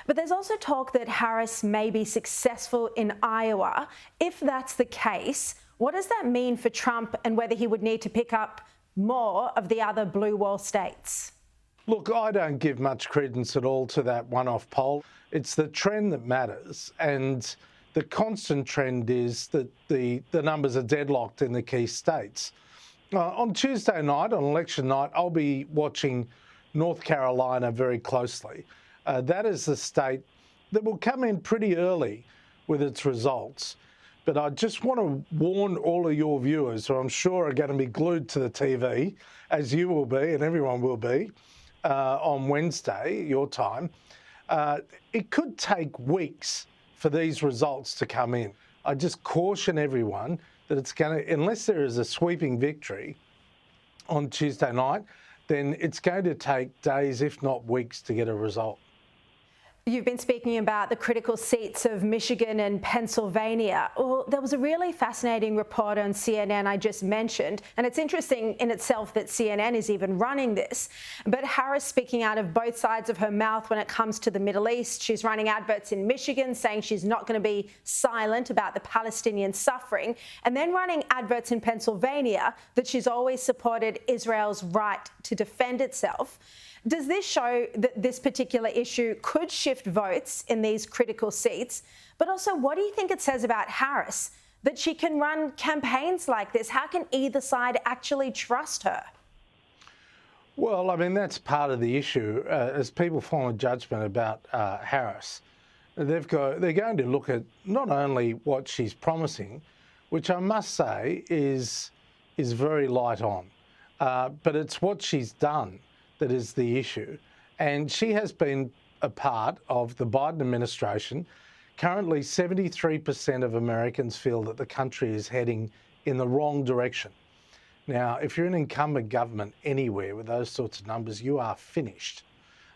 But there's also talk that Harris may be successful in Iowa. If that's the case, what does that mean for Trump and whether he would need to pick up more of the other blue wall states? Look, I don't give much credence at all to that one-off poll. It's the trend that matters, and the constant trend is that the numbers are deadlocked in the key states. On Tuesday night, on election night, I'll be watching North Carolina very closely. That is the state that will come in pretty early with its results. But I just want to warn all of your viewers, who I'm sure are going to be glued to the TV, as you will be and everyone will be, on Wednesday, your time. It could take weeks for these results to come in. I just caution everyone that it's going to, unless there is a sweeping victory on Tuesday night, then it's going to take days, if not weeks, to get a result. You've been speaking about the critical seats of Michigan and Pennsylvania. Well, there was a really fascinating report on CNN I just mentioned, and it's interesting in itself that CNN is even running this. But Harris speaking out of both sides of her mouth when it comes to the Middle East. She's running adverts in Michigan saying she's not going to be silent about the Palestinian suffering, and then running adverts in Pennsylvania that she's always supported Israel's right to defend itself. Does this show that this particular issue could shift votes in these critical seats? But also, what do you think it says about Harris that she can run campaigns like this? How can either side actually trust her? Well, I mean, that's part of the issue. As people form a judgment about Harris, they're going to look at not only what she's promising, which I must say is very light on, but it's what she's done that is the issue. And she has been a part of the Biden administration. Currently, 73% of Americans feel that the country is heading in the wrong direction. Now, if you're an incumbent government anywhere with those sorts of numbers, you are finished.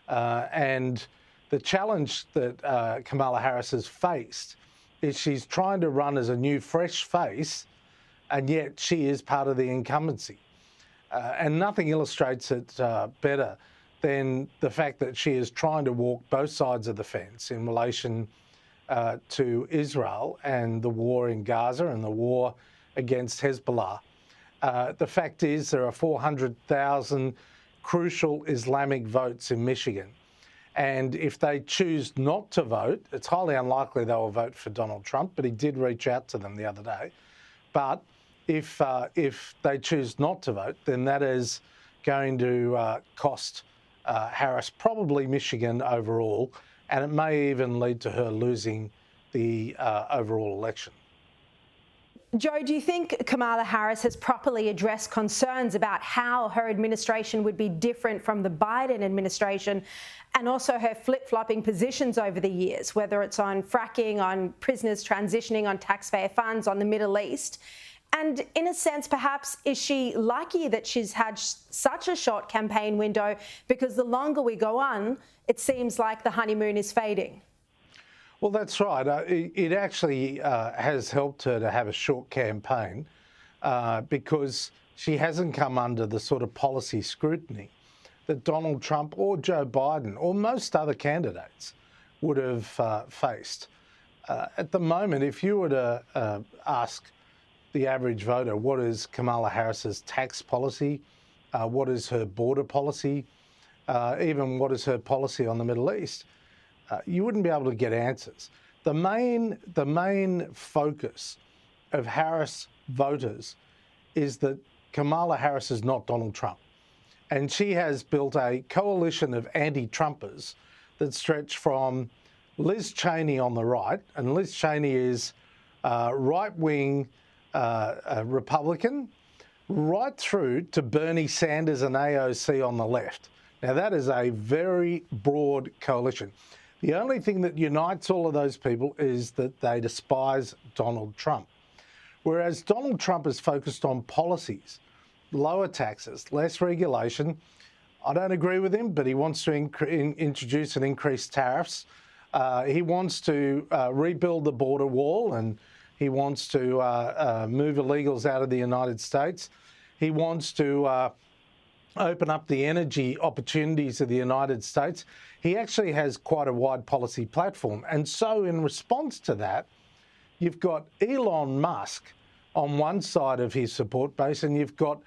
And the challenge that Kamala Harris has faced is she's trying to run as a new, fresh face, and yet she is part of the incumbency. And nothing illustrates it better than the fact that she is trying to walk both sides of the fence in relation to Israel and the war in Gaza and the war against Hezbollah. The fact is there are 400,000 crucial Islamic votes in Michigan. And if they choose not to vote, it's highly unlikely they will vote for Donald Trump, but he did reach out to them the other day. But if they choose not to vote, then that is going to cost Harris probably Michigan overall, and it may even lead to her losing the overall election. Joe, do you think Kamala Harris has properly addressed concerns about how her administration would be different from the Biden administration, and also her flip-flopping positions over the years, whether it's on fracking, on prisoners transitioning, on taxpayer funds, on the Middle East? And in a sense, perhaps, is she lucky that she's had such a short campaign window? Because the longer we go on, it seems like the honeymoon is fading. Well, that's right. It actually has helped her to have a short campaign because she hasn't come under the sort of policy scrutiny that Donald Trump or Joe Biden or most other candidates would have faced. At the moment, if you were to ask the average voter, what is Kamala Harris's tax policy? What is her border policy? Even what is her policy on the Middle East? You wouldn't be able to get answers. The main focus of Harris voters is that Kamala Harris is not Donald Trump. And she has built a coalition of anti-Trumpers that stretch from Liz Cheney on the right, and Liz Cheney is right-wing Republican, right through to Bernie Sanders and AOC on the left. Now, that is a very broad coalition. The only thing that unites all of those people is that they despise Donald Trump. Whereas Donald Trump is focused on policies, lower taxes, less regulation. I don't agree with him, but he wants to introduce and increase tariffs. He wants to rebuild the border wall, and he wants to move illegals out of the United States. He wants to open up the energy opportunities of the United States. He actually has quite a wide policy platform. And so in response to that, you've got Elon Musk on one side of his support base, and you've got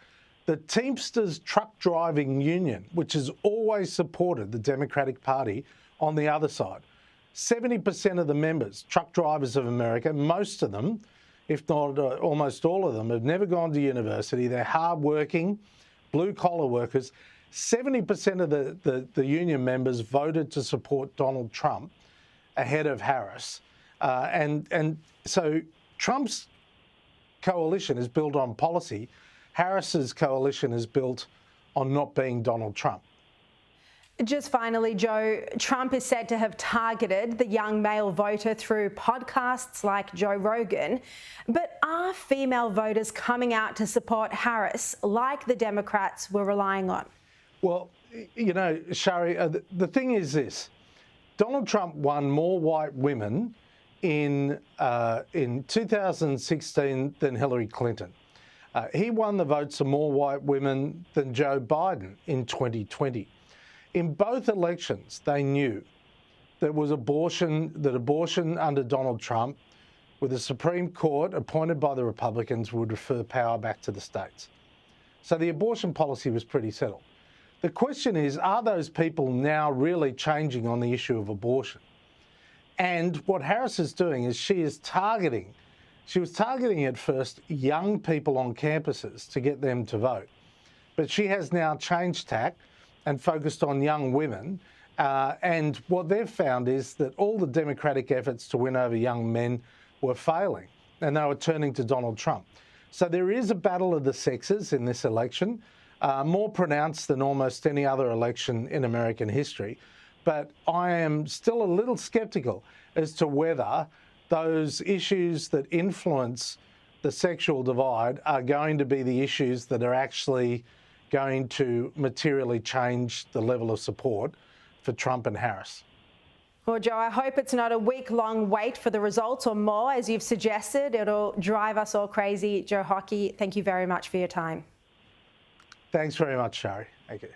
the Teamsters Truck Driving Union, which has always supported the Democratic Party, on the other side. 70% of the members, truck drivers of America, most of them, if not almost all of them, have never gone to university. They're hardworking, blue-collar workers. 70% of the union members voted to support Donald Trump ahead of Harris. And so Trump's coalition is built on policy. Harris's coalition is built on not being Donald Trump. Just finally, Joe, Trump is said to have targeted the young male voter through podcasts like Joe Rogan. But are female voters coming out to support Harris like the Democrats were relying on? Well, you know, Sharri, the thing is this. Donald Trump won more white women in 2016 than Hillary Clinton. He won the votes of more white women than Joe Biden in 2020. In both elections, they knew that abortion under Donald Trump, with the Supreme Court appointed by the Republicans, would refer power back to the states. So the abortion policy was pretty settled. The question is, are those people now really changing on the issue of abortion? And what Harris is doing is she was targeting at first young people on campuses to get them to vote. But she has now changed tack and focused on young women. And what they've found is that all the Democratic efforts to win over young men were failing, and they were turning to Donald Trump. So there is a battle of the sexes in this election, more pronounced than almost any other election in American history. But I am still a little sceptical as to whether those issues that influence the sexual divide are going to be the issues that are actually going to materially change the level of support for Trump and Harris. Well, Joe, I hope it's not a week-long wait for the results or more, as you've suggested. It'll drive us all crazy. Joe Hockey, thank you very much for your time. Thanks very much, Sharri. Thank you.